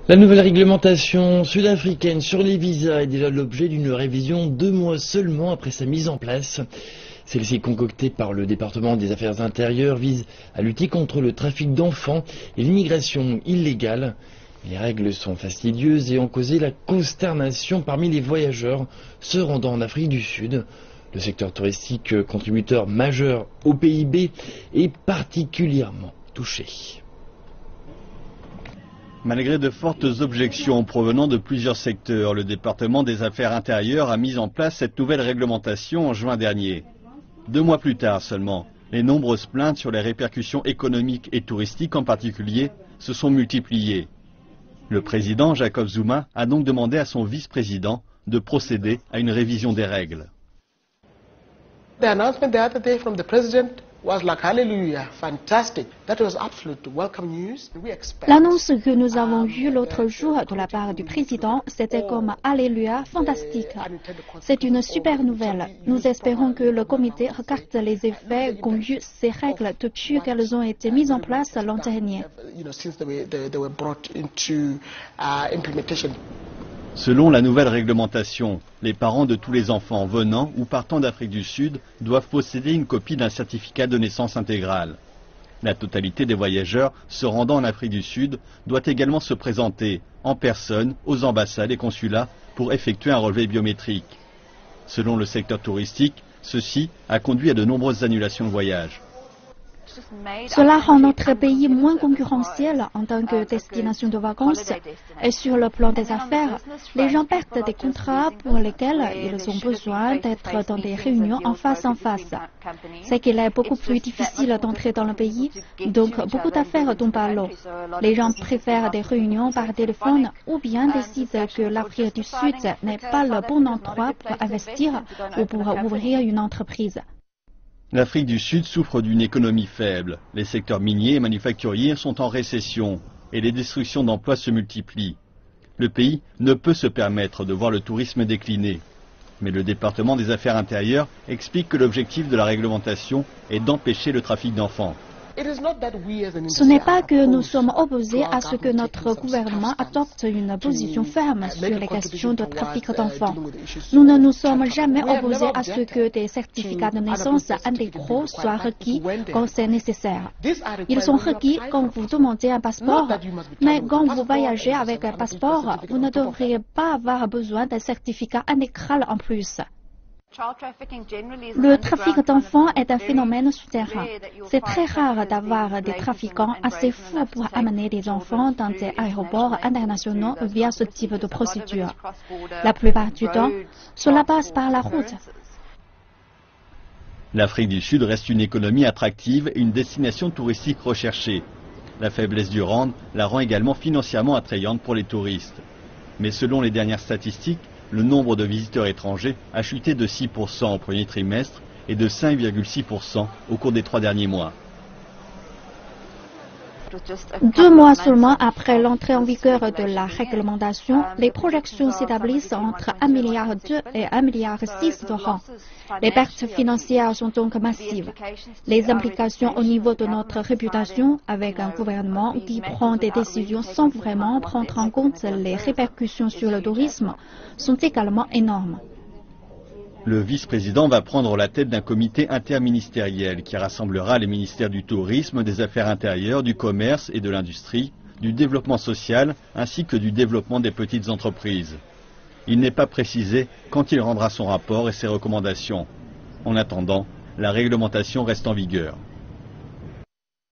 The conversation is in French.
La nouvelle réglementation sud-africaine sur les visas est déjà l'objet d'une révision 2 mois seulement après sa mise en place. Celle-ci, concoctée par le département des Affaires intérieures, vise à lutter contre le trafic d'enfants et l'immigration illégale. Les règles sont fastidieuses et ont causé la consternation parmi les voyageurs se rendant en Afrique du Sud. Le secteur touristique, contributeur majeur au PIB, est particulièrement touché. Malgré de fortes objections provenant de plusieurs secteurs, le département des Affaires intérieures a mis en place cette nouvelle réglementation en juin dernier. 2 mois plus tard seulement, les nombreuses plaintes sur les répercussions économiques et touristiques en particulier se sont multipliées. Le président Jacob Zuma a donc demandé à son vice-président de procéder à une révision des règles. The announcement the other day from the president was like hallelujah, fantastic. That was absolute welcome news. L'annonce que nous avons eue l'autre jour de la part du président, c'était comme alléluia, fantastique. C'est une super nouvelle. Nous espérons que le comité regarde les effets qu'ont eu ces règles depuis qu'elles ont été mises en place l'an dernier. Selon la nouvelle réglementation, les parents de tous les enfants venant ou partant d'Afrique du Sud doivent posséder une copie d'un certificat de naissance intégral. La totalité des voyageurs se rendant en Afrique du Sud doit également se présenter en personne aux ambassades et consulats pour effectuer un relevé biométrique. Selon le secteur touristique, ceci a conduit à de nombreuses annulations de voyages. Cela rend notre pays moins concurrentiel en tant que destination de vacances. Et sur le plan des affaires, les gens perdent des contrats pour lesquels ils ont besoin d'être dans des réunions en face. C'est qu'il est beaucoup plus difficile d'entrer dans le pays, donc beaucoup d'affaires tombent à l'eau. Les gens préfèrent des réunions par téléphone ou bien décident que l'Afrique du Sud n'est pas le bon endroit pour investir ou pour ouvrir une entreprise. L'Afrique du Sud souffre d'une économie faible. Les secteurs miniers et manufacturiers sont en récession et les destructions d'emplois se multiplient. Le pays ne peut se permettre de voir le tourisme décliner. Mais le département des Affaires intérieures explique que l'objectif de la réglementation est d'empêcher le trafic d'enfants. Ce n'est pas que nous sommes opposés à ce que notre gouvernement adopte une position ferme sur les questions de trafic d'enfants. Nous ne nous sommes jamais opposés à ce que des certificats de naissance intégraux soient requis quand c'est nécessaire. Ils sont requis quand vous demandez un passeport, mais quand vous voyagez avec un passeport, vous ne devriez pas avoir besoin d'un certificat intégral en plus. Le trafic d'enfants est un phénomène souterrain. C'est très rare d'avoir des trafiquants assez fous pour amener des enfants dans des aéroports internationaux via ce type de procédure. La plupart du temps, cela passe par la route. L'Afrique du Sud reste une économie attractive et une destination touristique recherchée. La faiblesse du rand la rend également financièrement attrayante pour les touristes. Mais selon les dernières statistiques, le nombre de visiteurs étrangers a chuté de 6% au premier trimestre et de 5,6% au cours des 3 derniers mois. 2 mois seulement après l'entrée en vigueur de la réglementation, les projections s'établissent entre 1,2 milliard et 1,6 milliard de rands. Les pertes financières sont donc massives. Les implications au niveau de notre réputation, avec un gouvernement qui prend des décisions sans vraiment prendre en compte les répercussions sur le tourisme, sont également énormes. Le vice-président va prendre la tête d'un comité interministériel qui rassemblera les ministères du tourisme, des affaires intérieures, du commerce et de l'industrie, du développement social ainsi que du développement des petites entreprises. Il n'est pas précisé quand il rendra son rapport et ses recommandations. En attendant, la réglementation reste en vigueur.